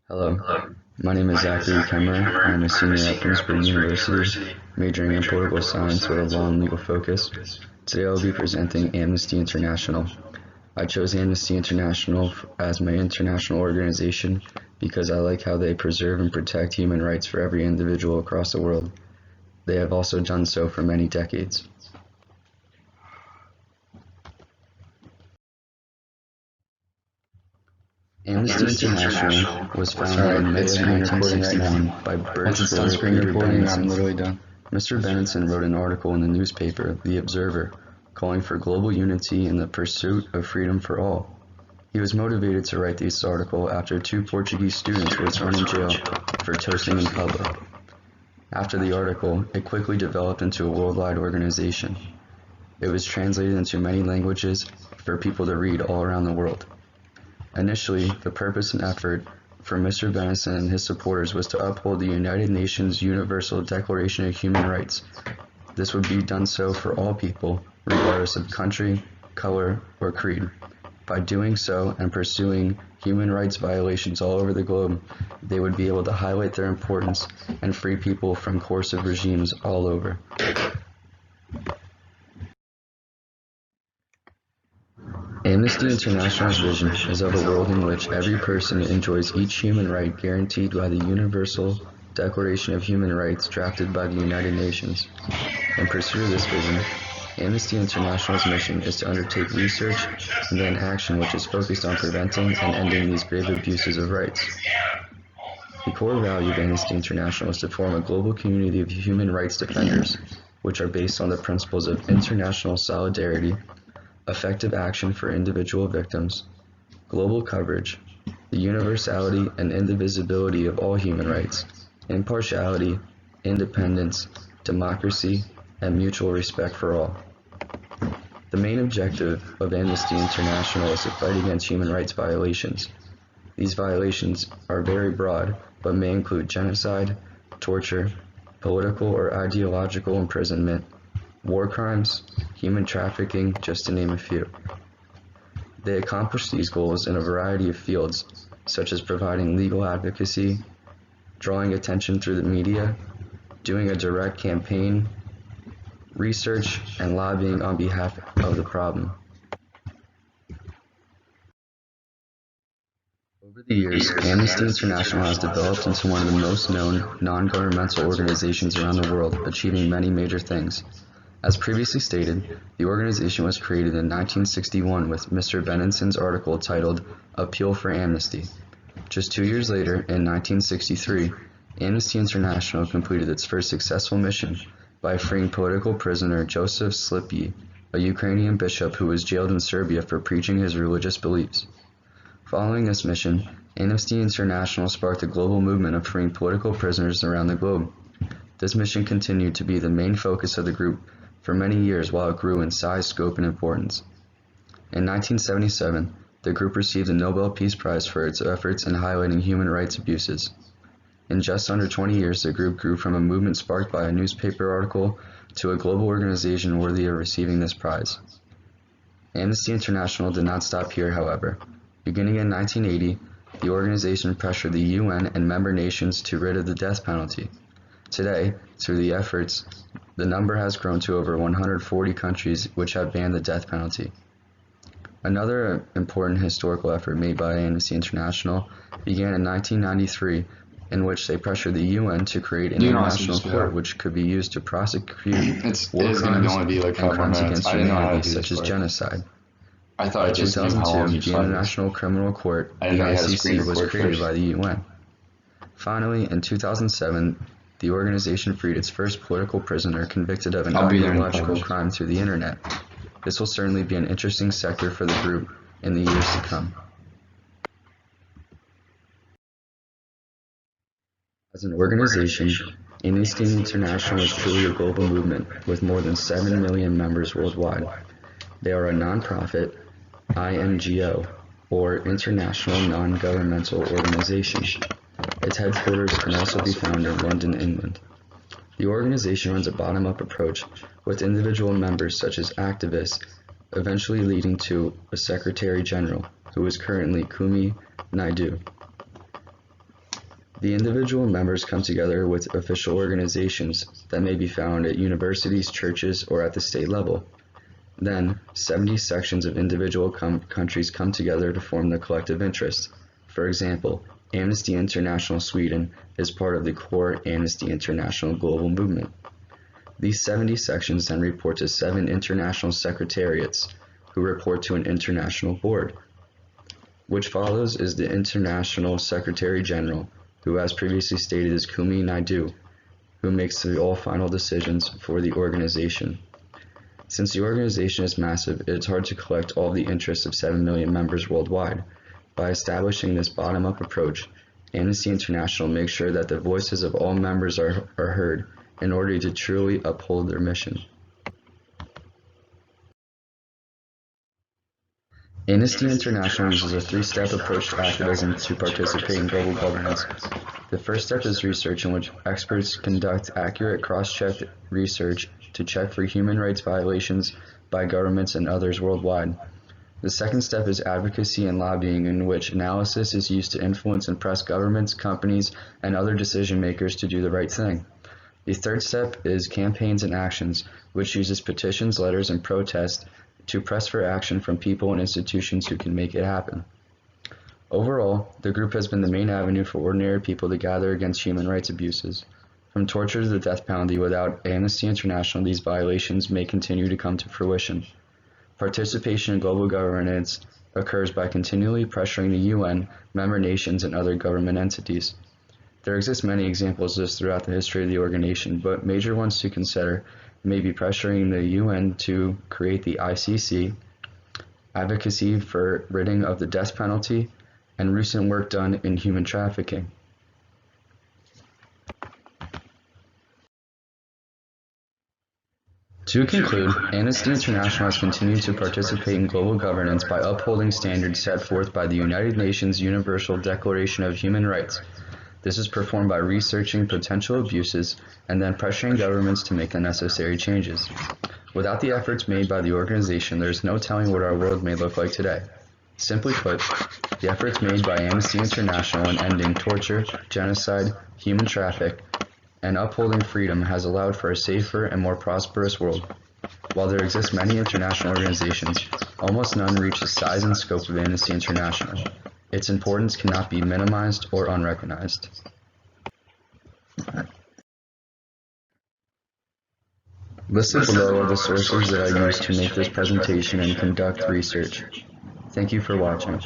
Hello, my name is Zachary Kemmerer. I am a senior at Bloomsburg University, majoring in political science with a law and legal focus. Today I will be presenting Amnesty International. I chose Amnesty International as my international organization because I like how they preserve and protect human rights for every individual across the world. They have also done so for many decades. Amnesty International was founded in May of 1961 by Once it's done Birchford screen Peter recording, I'm Benenson. literally done. Mr. Benenson wrote an article in the newspaper, The Observer, calling for global unity in the pursuit of freedom for all. He was motivated to write this article after two Portuguese students were thrown in jail for toasting in public. After the article, it quickly developed into a worldwide organization. It was translated into many languages for people to read all around the world. Initially, the purpose and effort for Mr. Benenson and his supporters was to uphold the United Nations Universal Declaration of Human Rights. This would be done so for all people, regardless of country, color, or creed. By doing so and pursuing human rights violations all over the globe, they would be able to highlight their importance and free people from coercive regimes all over. Amnesty International's vision is of a world in which every person enjoys each human right guaranteed by the Universal Declaration of Human Rights drafted by the United Nations. In pursuit of this vision, Amnesty International's mission is to undertake research and then action which is focused on preventing and ending these grave abuses of rights. The core value of Amnesty International is to form a global community of human rights defenders, which are based on the principles of international solidarity, effective action for individual victims, global coverage, the universality and indivisibility of all human rights, impartiality, independence, democracy, and mutual respect for all. The main objective of Amnesty International is to fight against human rights violations. These violations are very broad, but may include genocide, torture, political or ideological imprisonment, war crimes, human trafficking, just to name a few. They accomplish these goals in a variety of fields, such as providing legal advocacy, drawing attention through the media, doing a direct campaign, research, and lobbying on behalf of the problem. Over the years, Amnesty International has developed into one of the most known non-governmental organizations around the world, achieving many major things. As previously stated, the organization was created in 1961 with Mr. Benenson's article titled Appeal for Amnesty. Just 2 years later, in 1963, Amnesty International completed its first successful mission by freeing political prisoner Joseph Slipy, a Ukrainian bishop who was jailed in Serbia for preaching his religious beliefs. Following this mission, Amnesty International sparked a global movement of freeing political prisoners around the globe. This mission continued to be the main focus of the group for many years while it grew in size, scope, and importance. In 1977, the group received the Nobel Peace Prize for its efforts in highlighting human rights abuses. In just under 20 years, the group grew from a movement sparked by a newspaper article to a global organization worthy of receiving this prize. Amnesty International did not stop here, however. Beginning in 1980, the organization pressured the UN and member nations to rid of the death penalty. Today, through the efforts, the number has grown to over 140 countries which have banned the death penalty. Another important historical effort made by Amnesty International began in 1993, in which they pressured the UN to create an international court which could be used to prosecute war crimes and crimes against humanity such as genocide. I thought In 2002, the International Criminal Court, the ICC, was created by the UN. Finally, in 2007, the organization freed its first political prisoner convicted of an ideological crime through the internet. This will certainly be an interesting sector for the group in the years to come. As an organization, Amnesty International is truly a global movement with more than 7 million members worldwide. They are a non-profit, INGO, or International Non-Governmental Organization. Its headquarters can also be found in London, England. The organization runs a bottom-up approach with individual members such as activists, eventually leading to a Secretary General, who is currently Kumi Naidu. The individual members come together with official organizations that may be found at universities, churches, or at the state level. Then, 70 sections of individual countries come together to form the collective interest. For example, Amnesty International Sweden is part of the core Amnesty International global movement. These 70 sections then report to 7 international secretariats, who report to an international board. Which follows is the International Secretary General, who as previously stated is Kumi Naidu, who makes all final decisions for the organization. Since the organization is massive, it is hard to collect all the interests of 7 million members worldwide. By establishing this bottom-up approach, Amnesty International makes sure that the voices of all members are heard in order to truly uphold their mission. Amnesty International uses a 3-step approach to activism to participate in global governance. The first step is research, in which experts conduct accurate cross-check research to check for human rights violations by governments and others worldwide. The second step is advocacy and lobbying, in which analysis is used to influence and press governments, companies, and other decision makers to do the right thing. The third step is campaigns and actions, which uses petitions, letters, and protests to press for action from people and institutions who can make it happen. Overall, the group has been the main avenue for ordinary people to gather against human rights abuses. From torture to the death penalty, without Amnesty International, these violations may continue to come to fruition. Participation in global governance occurs by continually pressuring the UN, member nations, and other government entities. There exist many examples of this throughout the history of the organization, but major ones to consider may be pressuring the UN to create the ICC, advocacy for ridding of the death penalty, and recent work done in human trafficking. To conclude, Amnesty International has continued to participate in global governance by upholding standards set forth by the United Nations Universal Declaration of Human Rights. This is performed by researching potential abuses and then pressuring governments to make the necessary changes. Without the efforts made by the organization, there is no telling what our world may look like today. Simply put, the efforts made by Amnesty International in ending torture, genocide, human trafficking, and upholding freedom has allowed for a safer and more prosperous world. While there exist many international organizations, almost none reach the size and scope of Amnesty International. Its importance cannot be minimized or unrecognized. Listed below are the sources that I used to make this presentation and conduct research. Thank you for watching.